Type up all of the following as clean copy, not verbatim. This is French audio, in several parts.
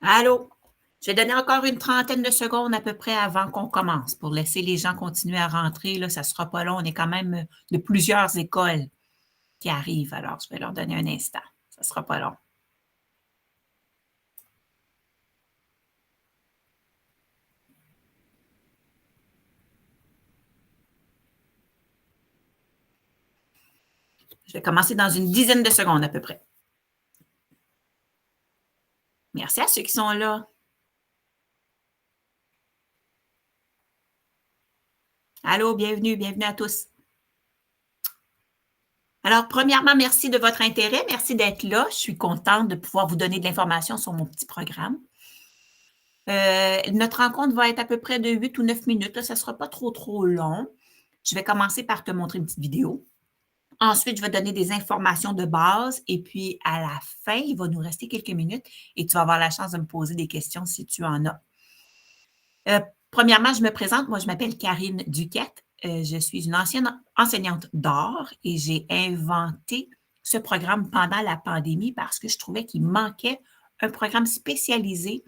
Allô? Je vais donner encore une trentaine de secondes à peu près avant qu'on commence pour laisser les gens continuer à rentrer. Là, ça ne sera pas long. On est quand même de plusieurs écoles qui arrivent. Alors, je vais leur donner un instant. Ça ne sera pas long. Je vais commencer dans une dizaine de secondes à peu près. Merci à ceux qui sont là. Allô, bienvenue à tous. Alors, premièrement, merci de votre intérêt. Merci d'être là. Je suis contente de pouvoir vous donner de l'information sur mon petit programme. Notre rencontre va être à peu près de 8 ou 9 minutes. Là, ça ne sera pas trop long. Je vais commencer par te montrer une petite vidéo. Ensuite, je vais donner des informations de base et puis à la fin, il va nous rester quelques minutes et tu vas avoir la chance de me poser des questions si tu en as. Premièrement, je me présente. Moi, je m'appelle Karine Duquette. Je suis une ancienne enseignante d'art et j'ai inventé ce programme pendant la pandémie parce que je trouvais qu'il manquait un programme spécialisé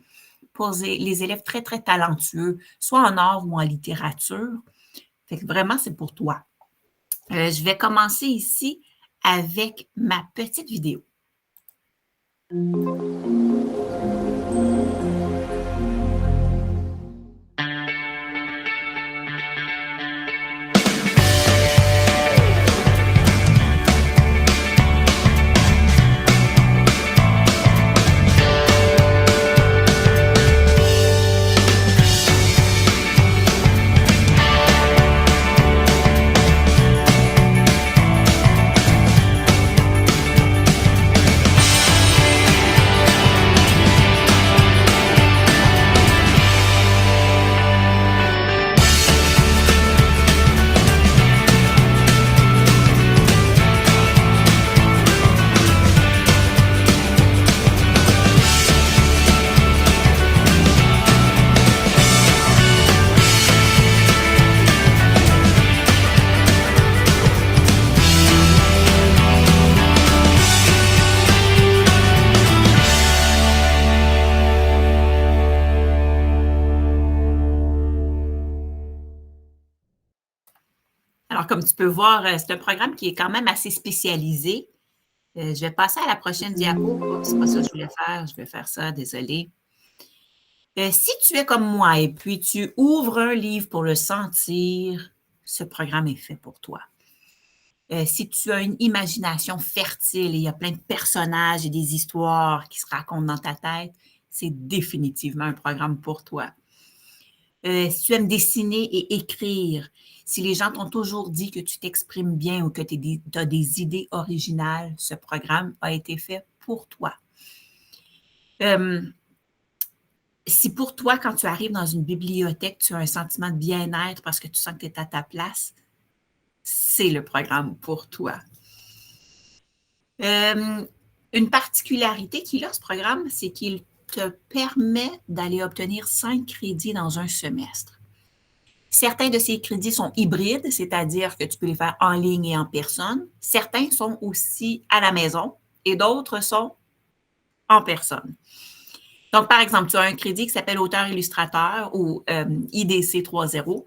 pour les élèves très, très talentueux, soit en art ou en littérature. Fait que vraiment, c'est pour toi. Je vais commencer ici avec ma petite vidéo. Alors, comme tu peux voir, c'est un programme qui est quand même assez spécialisé. Je vais passer à la prochaine diapo. Oh, c'est pas ça que je voulais faire. Je vais faire ça, désolée. Si tu es comme moi et puis tu ouvres un livre pour le sentir, ce programme est fait pour toi. Si tu as une imagination fertile et il y a plein de personnages et des histoires qui se racontent dans ta tête, c'est définitivement un programme pour toi. Si tu aimes dessiner et écrire, si les gens t'ont toujours dit que tu t'exprimes bien ou que tu as des idées originales, ce programme a été fait pour toi. Si pour toi, quand tu arrives dans une bibliothèque, tu as un sentiment de bien-être parce que tu sens que tu es à ta place, c'est le programme pour toi. Une particularité qu'il a, ce programme, c'est qu'il te permet d'aller obtenir 5 crédits dans un semestre. Certains de ces crédits sont hybrides, c'est-à-dire que tu peux les faire en ligne et en personne. Certains sont aussi à la maison et d'autres sont en personne. Donc, par exemple, tu as un crédit qui s'appelle auteur-illustrateur ou IDC 3.0.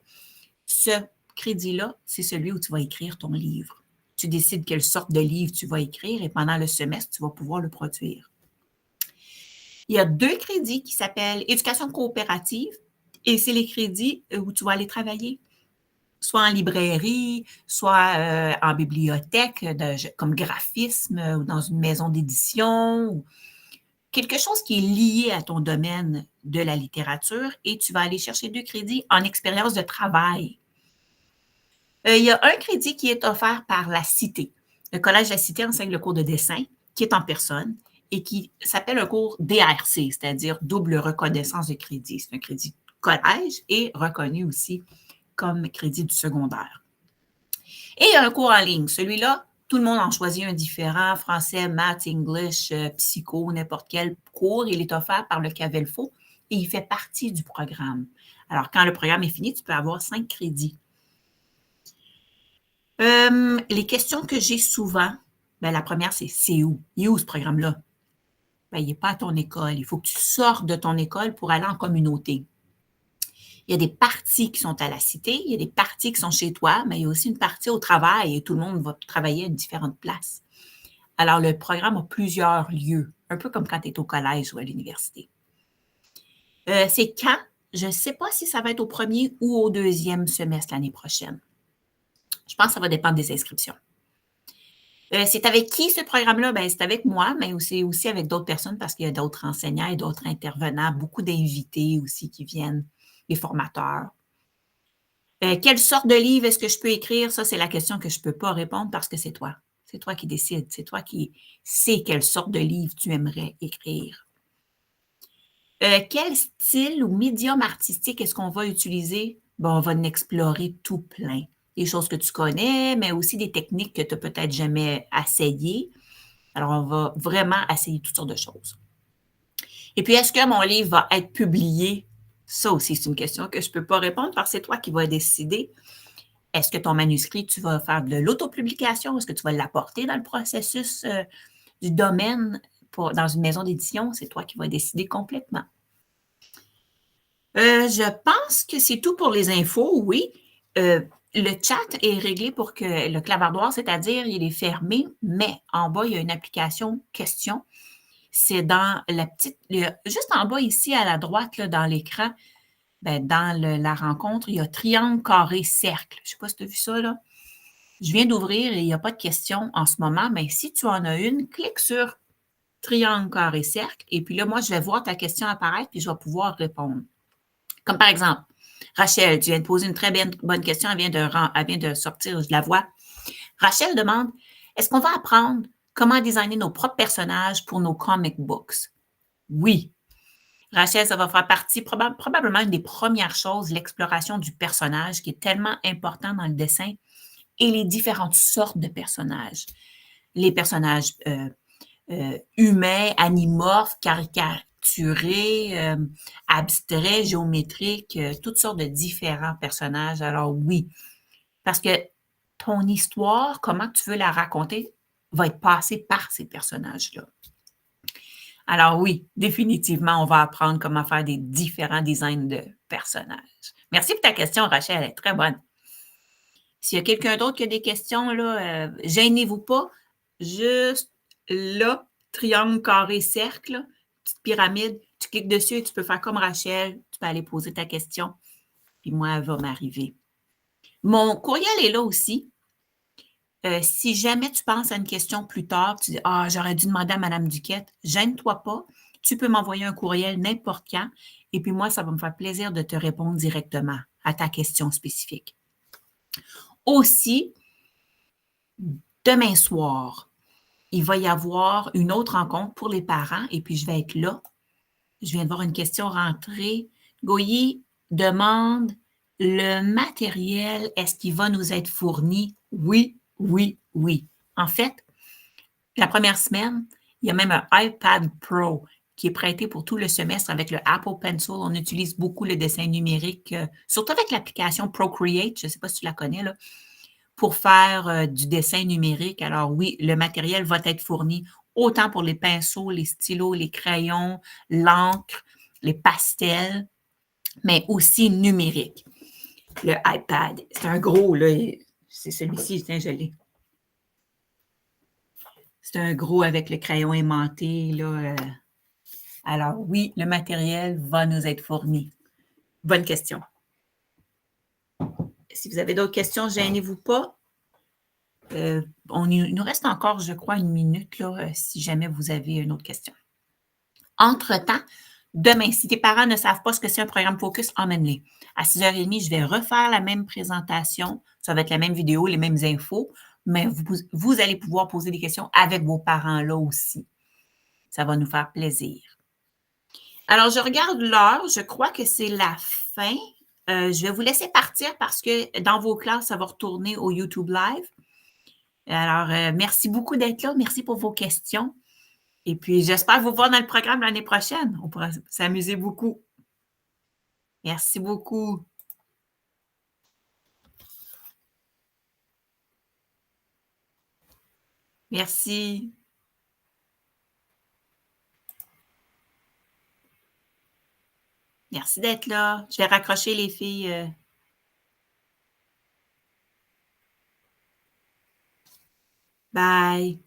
Ce crédit-là, c'est celui où tu vas écrire ton livre. Tu décides quelle sorte de livre tu vas écrire et pendant le semestre, tu vas pouvoir le produire. Il y a 2 crédits qui s'appellent éducation coopérative et c'est les crédits où tu vas aller travailler, soit en librairie, soit en bibliothèque, comme graphisme ou dans une maison d'édition, ou quelque chose qui est lié à ton domaine de la littérature et tu vas aller chercher 2 crédits en expérience de travail. Il y a un crédit qui est offert par la Cité. Le Collège de la Cité enseigne le cours de dessin qui est en personne et qui s'appelle un cours DRC, c'est-à-dire double reconnaissance de crédit. C'est un crédit collège et reconnu aussi comme crédit du secondaire. Et il y a un cours en ligne. Celui-là, tout le monde en choisit un différent, français, maths, English, psycho, n'importe quel cours. Il est offert par le Cavelfo et il fait partie du programme. Alors, quand le programme est fini, tu peux avoir 5 crédits. Les questions que j'ai souvent, la première, c'est où? Il est où ce programme-là? ben, il n'est pas à ton école. Il faut que tu sortes de ton école pour aller en communauté. Il y a des parties qui sont à la cité, il y a des parties qui sont chez toi, mais il y a aussi une partie au travail et tout le monde va travailler à différentes places. Alors, le programme a plusieurs lieux, un peu comme quand tu es au collège ou à l'université. C'est quand? Je ne sais pas si ça va être au premier ou au deuxième semestre l'année prochaine. Je pense que ça va dépendre des inscriptions. C'est avec qui ce programme-là? Ben, c'est avec moi, mais c'est aussi avec d'autres personnes parce qu'il y a d'autres enseignants et d'autres intervenants, beaucoup d'invités aussi qui viennent, des formateurs. Quelle sorte de livre est-ce que je peux écrire? Ça, c'est la question que je ne peux pas répondre parce que c'est toi. C'est toi qui décides. C'est toi qui sais quelle sorte de livre tu aimerais écrire. Quel style ou médium artistique est-ce qu'on va utiliser? Bon, on va en explorer tout plein. Des choses que tu connais, mais aussi des techniques que tu n'as peut-être jamais essayées. Alors, on va vraiment essayer toutes sortes de choses. Et puis, est-ce que mon livre va être publié? Ça aussi, c'est une question que je ne peux pas répondre parce que c'est toi qui vas décider. Est-ce que ton manuscrit, tu vas faire de l'autopublication? Est-ce que tu vas l'apporter dans le processus du domaine dans une maison d'édition? C'est toi qui vas décider complètement. Je pense que c'est tout pour les infos, oui. Le chat est réglé pour que le clavardoir, c'est-à-dire il est fermé, mais en bas, il y a une application question. C'est dans la petite, juste en bas ici à la droite, là, dans l'écran, ben, dans la rencontre, il y a triangle, carré, cercle. Je ne sais pas si tu as vu ça, là. Je viens d'ouvrir et il n'y a pas de question en ce moment, mais si tu en as une, clique sur triangle, carré, cercle, et puis là, moi, je vais voir ta question apparaître, puis je vais pouvoir répondre. Comme par exemple, Rachel, tu viens de poser une très bonne question, elle vient de sortir, je la vois. Rachel demande, est-ce qu'on va apprendre comment designer nos propres personnages pour nos comic books? Oui. Rachel, ça va faire partie probablement une des premières choses, l'exploration du personnage, qui est tellement important dans le dessin, et les différentes sortes de personnages. Les personnages humains, animorphes, caricaturés, abstraits, géométriques, toutes sortes de différents personnages. Alors oui, parce que ton histoire, comment tu veux la raconter, va être passée par ces personnages-là. Alors oui, définitivement, on va apprendre comment faire des différents designs de personnages. Merci pour ta question, Rachel, elle est très bonne. S'il y a quelqu'un d'autre qui a des questions, là, gênez-vous pas. Juste là, triangle, carré, cercle, petite pyramide, tu cliques dessus et tu peux faire comme Rachel, tu peux aller poser ta question, puis moi, elle va m'arriver. Mon courriel est là aussi. Si jamais tu penses à une question plus tard, tu dis ah, j'aurais dû demander à Mme Duquette, gêne-toi pas. Tu peux m'envoyer un courriel n'importe quand. Et puis moi, ça va me faire plaisir de te répondre directement à ta question spécifique. Aussi, demain soir, il va y avoir une autre rencontre pour les parents et puis je vais être là. Je viens de voir une question rentrer. Goyi demande le matériel, est-ce qu'il va nous être fourni? Oui, oui, oui. En fait, la première semaine, il y a même un iPad Pro qui est prêté pour tout le semestre avec le Apple Pencil. On utilise beaucoup le dessin numérique, surtout avec l'application Procreate, je ne sais pas si tu la connais, là, pour faire du dessin numérique. Alors oui, le matériel va être fourni autant pour les pinceaux, les stylos, les crayons, l'encre, les pastels, mais aussi numérique. Le iPad, c'est un gros, là, c'est celui-ci, tiens, je l'ai. C'est un gros avec le crayon aimanté, là. Alors oui, le matériel va nous être fourni. Bonne question. Si vous avez d'autres questions, gênez-vous pas. Il nous reste encore, je crois, une minute, là, si jamais vous avez une autre question. Entre-temps, demain, si tes parents ne savent pas ce que c'est un programme Focus, emmène-les. À 6h30, je vais refaire la même présentation. Ça va être la même vidéo, les mêmes infos, mais vous allez pouvoir poser des questions avec vos parents là aussi. Ça va nous faire plaisir. Alors, je regarde l'heure. Je crois que c'est la fin. Je vais vous laisser partir parce que dans vos classes, ça va retourner au YouTube Live. Alors, merci beaucoup d'être là. Merci pour vos questions. Et puis, j'espère vous voir dans le programme l'année prochaine. On pourra s'amuser beaucoup. Merci beaucoup. Merci. Merci d'être là. Je vais raccrocher les filles. Bye.